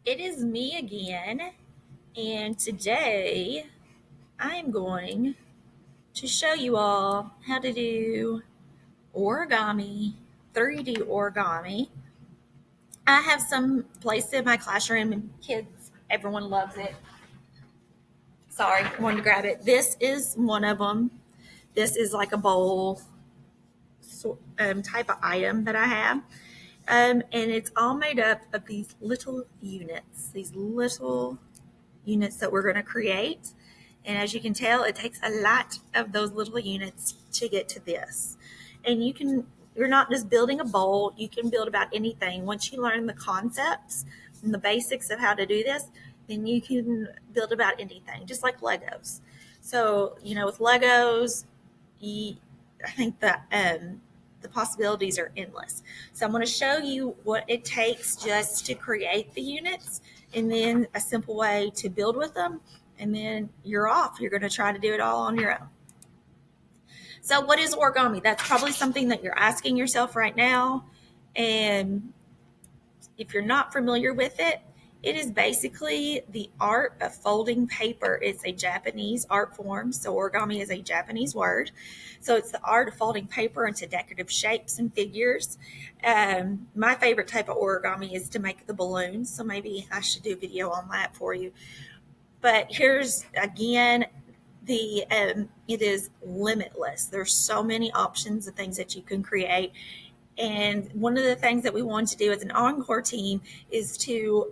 It is me again, and today I am going to show you all how to do origami, 3D origami. I have some placed in my classroom, and kids, everyone loves it. Sorry, I wanted to grab it. This is one of them. This is like a bowl type of item that I have. And it's all made up of these little units that we're going to create. And as you can tell, it takes a lot of those little units to get to this. And you're not just building a bowl, you can build about anything. Once you learn the concepts and the basics of how to do this, then you can build about anything, just like Legos. So, with Legos, I think that the possibilities are endless. So I'm going to show you what it takes just to create the units, and then a simple way to build with them, and then you're off. You're going to try to do it all on your own. So what is origami? That's probably something that you're asking yourself right now. And if you're not familiar with it, it is basically the art of folding paper. It's a Japanese art form, so origami is a Japanese word. So it's the art of folding paper into decorative shapes and figures. My favorite type of origami is to make the balloons, so maybe I should do a video on that for you. But here's, again, it is limitless. There's so many options of things that you can create. And one of the things that we want to do as an encore team is to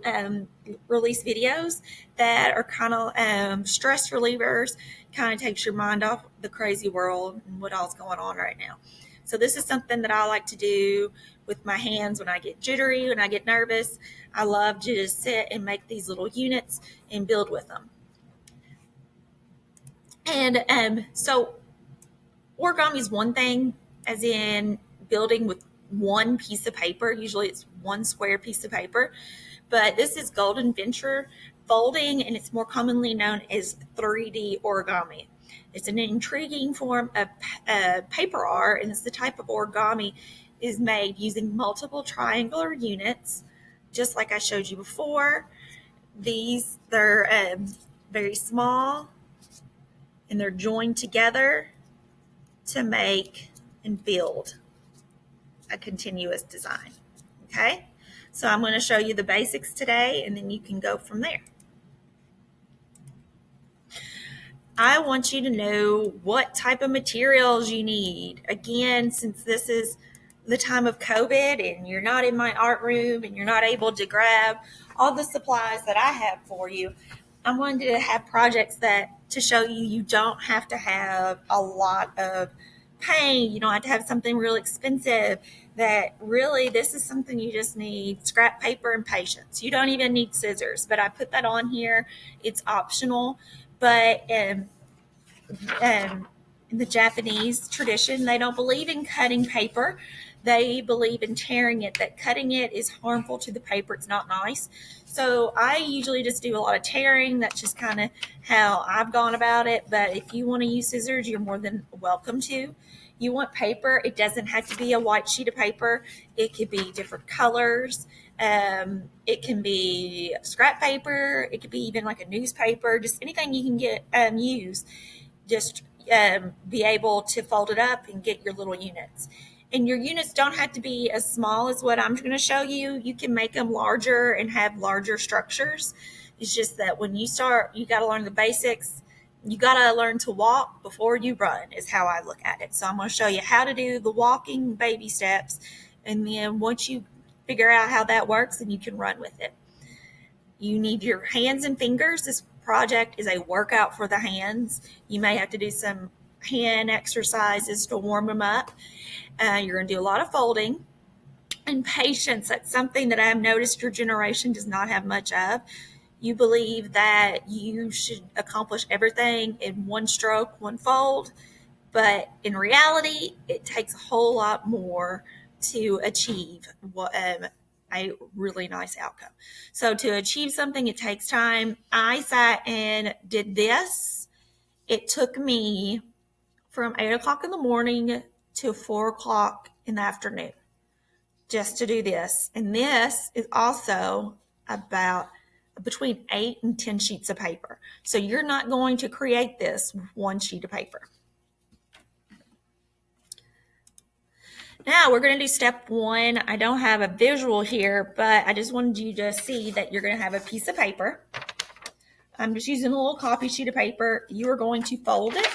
release videos that are kind of stress relievers, kind of takes your mind off the crazy world and what all's going on right now. So this is something that I like to do with my hands when I get jittery, when I get nervous. I love to just sit and make these little units and build with them. And so origami is one thing, as in building with one piece of paper. Usually it's one square piece of paper, but this is golden venture folding, and it's more commonly known as 3D origami. It's an intriguing form of paper art, and it's the type of origami is made using multiple triangular units, just like I showed you before. They're very small, and they're joined together to make and build a continuous design. Okay, so I'm going to show you the basics today, and then you can go from there. I want you to know what type of materials you need. Again, since this is the time of COVID and you're not in my art room and you're not able to grab all the supplies that I have for you, I wanted to have projects to show you don't have to have a lot of paint. You don't have to have something real expensive. That really, this is something you just need scrap paper and patience. You don't even need scissors, but I put that on here. It's optional. But in the Japanese tradition, they don't believe in cutting paper. They believe in tearing it, that cutting it is harmful to the paper. It's not nice. So I usually just do a lot of tearing. That's just kind of how I've gone about it. But if you want to use scissors, you're more than welcome to. You want paper, it doesn't have to be a white sheet of paper. It could be different colors. It can be scrap paper. It could be even like a newspaper, just anything you can get use. Just be able to fold it up and get your little units. And your units don't have to be as small as what I'm going to show you. You can make them larger and have larger structures. It's just that when you start, you got to learn the basics. You got to learn to walk before you run is how I look at it. So I'm going to show you how to do the walking baby steps. And then once you figure out how that works, then you can run with it. You need your hands and fingers. This project is a workout for the hands. You may have to do some hand exercises to warm them up. You're going to do a lot of folding. And patience, that's something that I've noticed your generation does not have much of. You believe that you should accomplish everything in one stroke, one fold. But in reality, it takes a whole lot more to achieve a really nice outcome. So to achieve something, it takes time. I sat and did this. It took me from 8 o'clock in the morning to 4 o'clock in the afternoon just to do this. And this is also about between 8 and 10 sheets of paper. So you're not going to create this with one sheet of paper. Now we're going to do step 1. I don't have a visual here, but I just wanted you to see that you're going to have a piece of paper. I'm just using a little copy sheet of paper. You are going to fold it.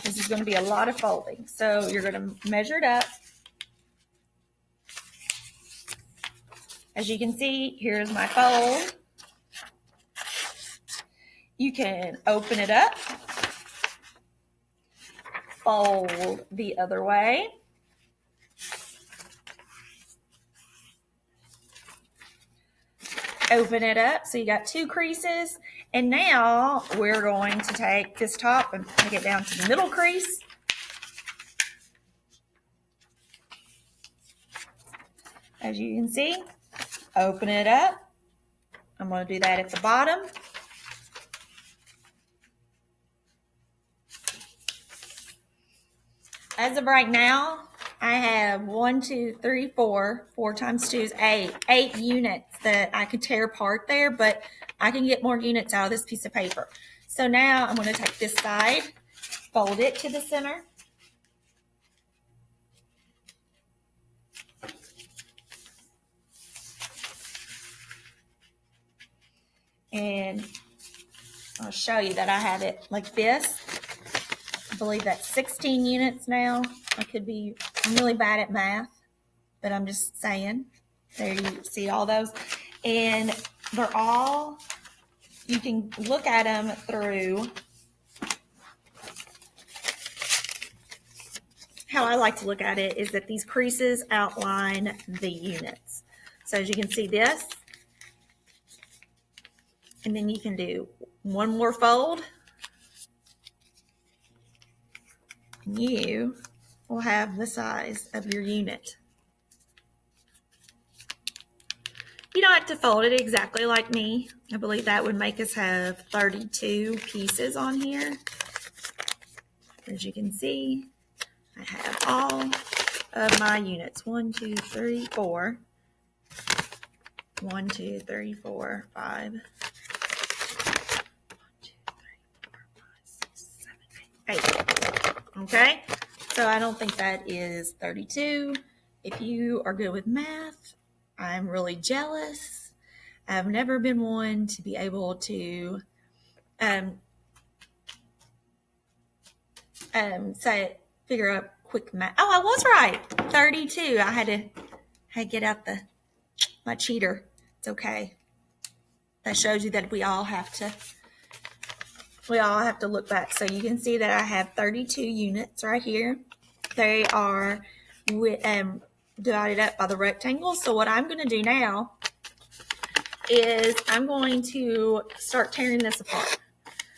This is going to be a lot of folding. So you're going to measure it up. As you can see, here's my fold. You can open it up, fold the other way. Open it up, so you got 2 creases. And now we're going to take this top and take it down to the middle crease. As you can see, open it up. I'm going to do that at the bottom. As of right now, I have 1, 2, 3, 4. 4 times 2 is 8. 8 units that I could tear apart there, but I can get more units out of this piece of paper. So now I'm going to take this side, fold it to the center. And I'll show you that I have it like this. I believe that's 16 units now. I'm really bad at math, but I'm just saying. There you see all those. And they're all, you can look at them through, how I like to look at it is that these creases outline the units. So as you can see this, and then you can do one more fold. And you will have the size of your unit. You don't have to fold it exactly like me. I believe that would make us have 32 pieces on here. As you can see, I have all of my units. 1, 2, 3, 4. 1, 2, 3, 4, 5. 1, 2, 3, 4, 5, 6, 7, 8. Okay, so I don't think that is 32. If you are good with math, I'm really jealous. I've never been one to be able to figure out quick math. Oh, I was right. 32. I had to get out my cheater. It's okay. That shows you that we all have to look back. So you can see that I have 32 units right here. They are divided up by the rectangles. So what I'm going to do now is I'm going to start tearing this apart.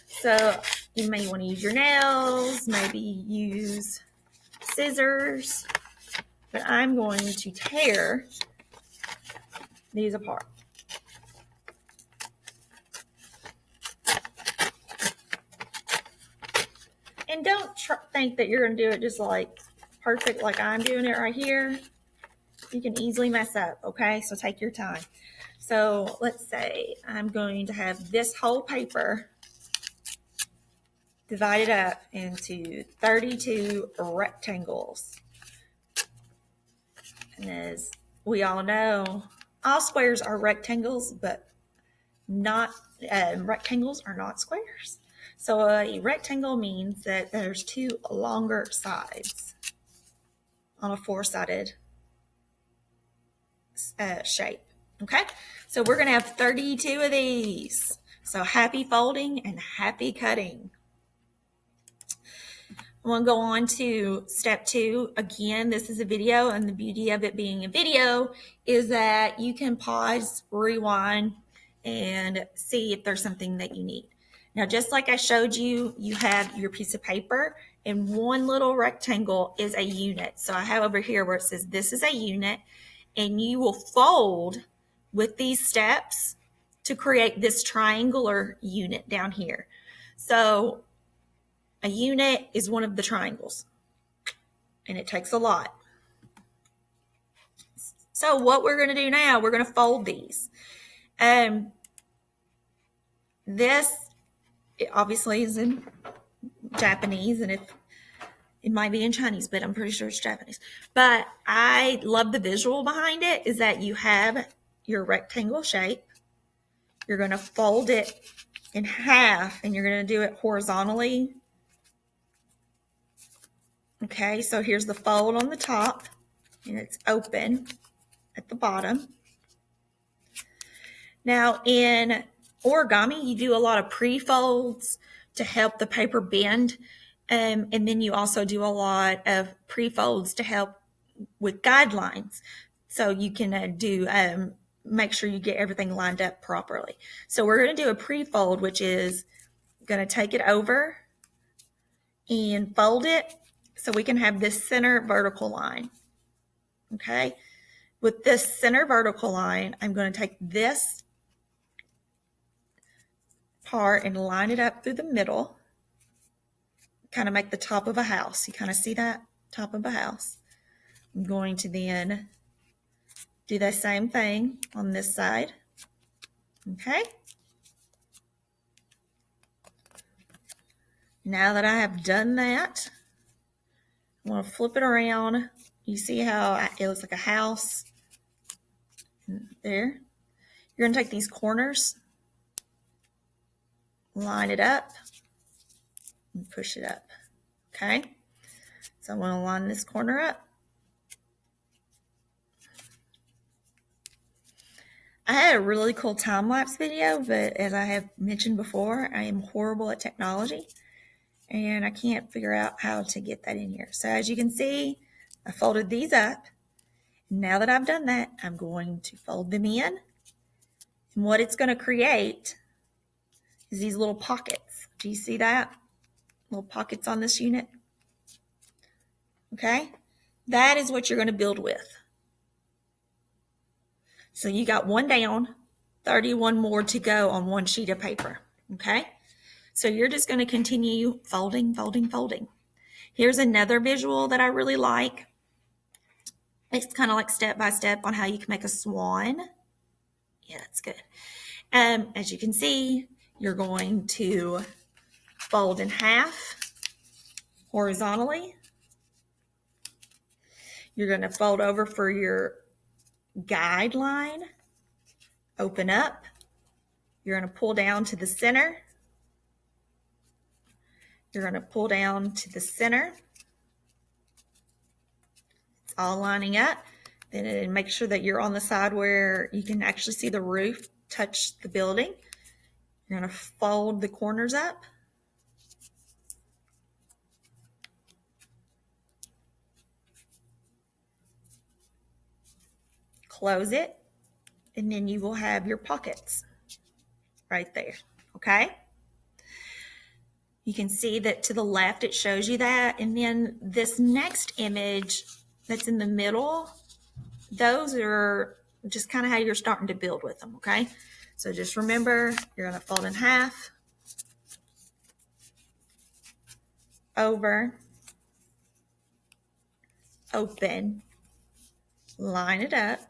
So you may want to use your nails, maybe use scissors, but I'm going to tear these apart. And don't think that you're going to do it just like perfect like I'm doing it right here. You can easily mess up, okay? So take your time. So let's say I'm going to have this whole paper divided up into 32 rectangles. And as we all know, all squares are rectangles, but not rectangles are not squares. So a rectangle means that there's 2 longer sides on a 4-sided shape. Okay, so we're going to have 32 of these. So happy folding and happy cutting. I want to go on to step 2. Again, this is a video, and the beauty of it being a video is that you can pause, rewind, and see if there's something that you need. Now, just like I showed you, you have your piece of paper, and one little rectangle is a unit. So I have over here where it says this is a unit, and you will fold with these steps to create this triangular unit down here. So a unit is one of the triangles, and it takes a lot. So what we're going to do now, we're going to fold these. This it obviously is in Japanese, and it might be in Chinese, but I'm pretty sure it's Japanese. But I love the visual behind it is that you have your rectangle shape. You're going to fold it in half, and you're going to do it horizontally. Okay, so here's the fold on the top, and it's open at the bottom. Now, in origami, you do a lot of pre-folds to help the paper bend, and then you also do a lot of pre-folds to help with guidelines, so you can make sure you get everything lined up properly. So we're going to do a pre-fold, which is going to take it over and fold it so we can have this center vertical line. Okay, with this center vertical line, I'm going to take this part and line it up through the middle, kind of make the top of a house. You kind of see that top of a house. I'm going to then do the same thing on this side. Okay. Now that I have done that, I'm going to flip it around. You see how it looks like a house there? You're going to take these corners, line it up, and push it up. Okay. So I'm going to line this corner up. I had a really cool time-lapse video, but as I have mentioned before, I am horrible at technology, and I can't figure out how to get that in here. So as you can see, I folded these up. Now that I've done that, I'm going to fold them in. And what it's going to create is these little pockets. Do you see that? Little pockets on this unit. Okay? That is what you're going to build with. So you got one down, 31 more to go on one sheet of paper, okay? So you're just going to continue folding, folding, folding. Here's another visual that I really like. It's kind of like step by step on how you can make a swan. Yeah, that's good. As you can see, you're going to fold in half horizontally. You're going to fold over for your guideline, open up. You're going to pull down to the center. You're going to pull down to the center. It's all lining up. Then make sure that you're on the side where you can actually see the roof touch the building. You're going to fold the corners up. Close it. And then you will have your pockets right there. Okay? You can see that to the left it shows you that. And then this next image that's in the middle, those are just kind of how you're starting to build with them, okay? So just remember, you're going to fold in half, over, open, line it up,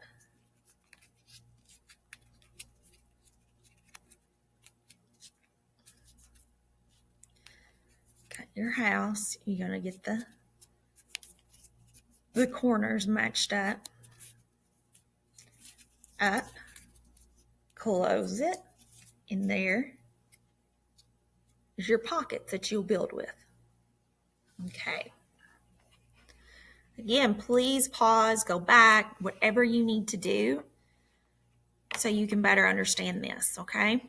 cut your house. You're going to get the corners matched up, close it, and there is your pockets that you'll build with. Okay. Again, please pause, go back, whatever you need to do so you can better understand this, okay?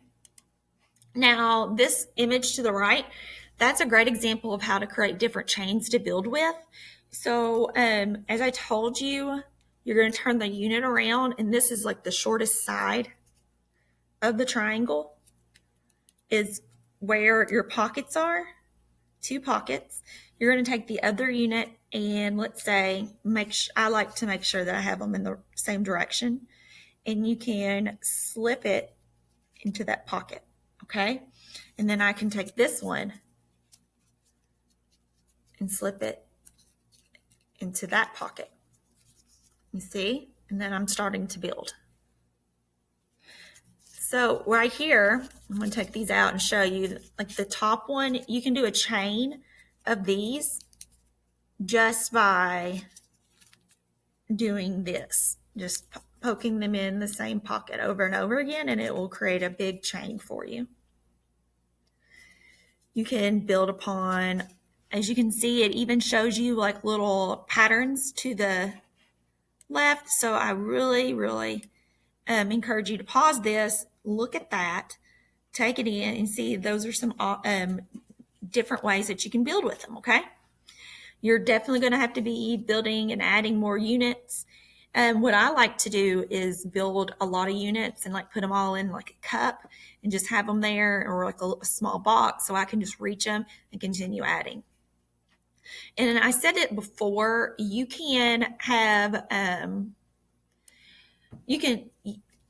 Now, this image to the right, that's a great example of how to create different chains to build with. So, as I told you, you're going to turn the unit around, and this is like the shortest side of the triangle is where your pockets are, 2 pockets. You're going to take the other unit and let's say, I like to make sure that I have them in the same direction, and you can slip it into that pocket, okay? And then I can take this one and slip it into that pocket. You see? And then I'm starting to build. So right here, I'm going to take these out and show you, like the top one, you can do a chain of these just by doing this, just poking them in the same pocket over and over again, and it will create a big chain for you. You can build upon, as you can see, it even shows you like little patterns to the left. So I really, really encourage you to pause this, look at that, take it in, and see those are some different ways that you can build with them, okay? You're definitely going to have to be building and adding more units. What I like to do is build a lot of units and like put them all in like a cup and just have them there, or like a small box, so I can just reach them and continue adding. And I said it before, you can have,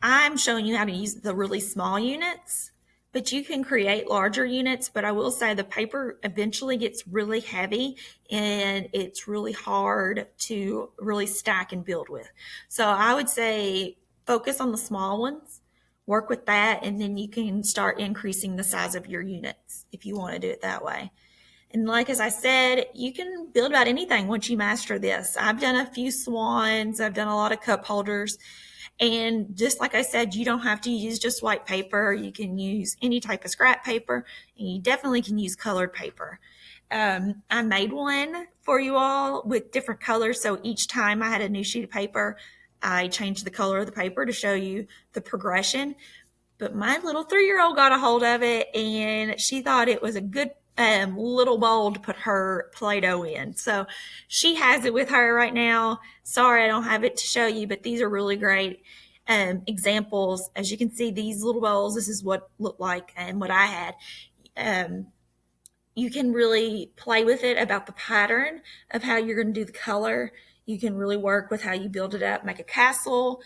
I'm showing you how to use the really small units, but you can create larger units. But I will say the paper eventually gets really heavy and it's really hard to really stack and build with. So I would say focus on the small ones, work with that, and then you can start increasing the size of your units if you want to do it that way. And like, as I said, you can build about anything once you master this. I've done a few swans. I've done a lot of cup holders. And just like I said, you don't have to use just white paper. You can use any type of scrap paper, and you definitely can use colored paper. I made one for you all with different colors. So each time I had a new sheet of paper, I changed the color of the paper to show you the progression. But my little 3-year-old got a hold of it, and she thought it was a good little bowl to put her Play-Doh in. So she has it with her right now. Sorry, I don't have it to show you, but these are really great examples. As you can see, these little bowls, this is what looked like and what I had. You can really play with it about the pattern of how you're going to do the color. You can really work with how you build it up, make a castle.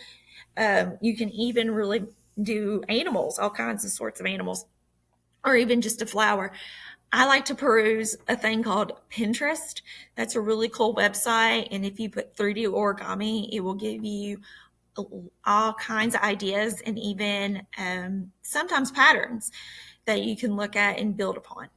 You can even really do animals, all kinds of sorts of animals, or even just a flower. I like to peruse a thing called Pinterest. That's a really cool website. And if you put 3D origami, it will give you all kinds of ideas and even sometimes patterns that you can look at and build upon.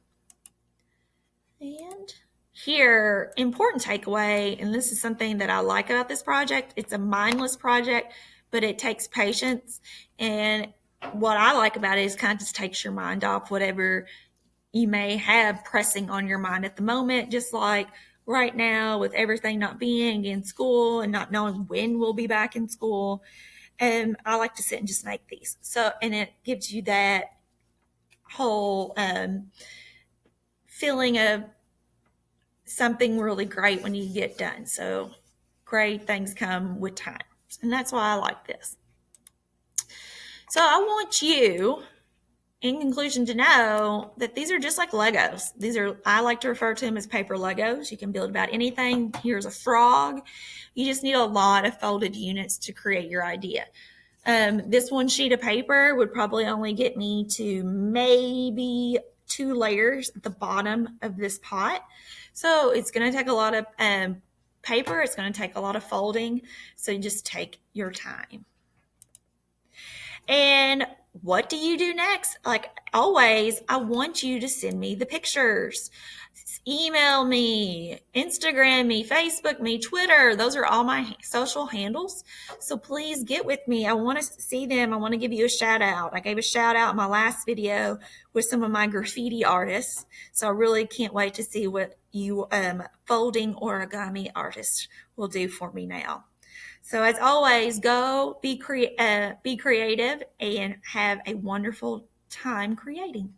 And here, important takeaway, and this is something that I like about this project. It's a mindless project, but it takes patience. And what I like about it is kind of just takes your mind off whatever you may have pressing on your mind at the moment, just like right now with everything not being in school and not knowing when we'll be back in school. And I like to sit and just make these. So, and it gives you that whole feeling of something really great when you get done. So great things come with time. And that's why I like this. So I want you, in conclusion, to know that these are just like Legos. I like to refer to them as paper Legos. You can build about anything. Here's a frog. You just need a lot of folded units to create your idea. This one sheet of paper would probably only get me to maybe 2 layers at the bottom of this pot. So it's going to take a lot of paper. It's going to take a lot of folding. So you just take your time. And what do you do next? Like always, I want you to send me the pictures. Email me, Instagram me, Facebook me, Twitter. Those are all my social handles. So please get with me. I want to see them. I want to give you a shout out. I gave a shout out in my last video with some of my graffiti artists. So I really can't wait to see what you folding origami artists will do for me now. So as always, go be creative and have a wonderful time creating.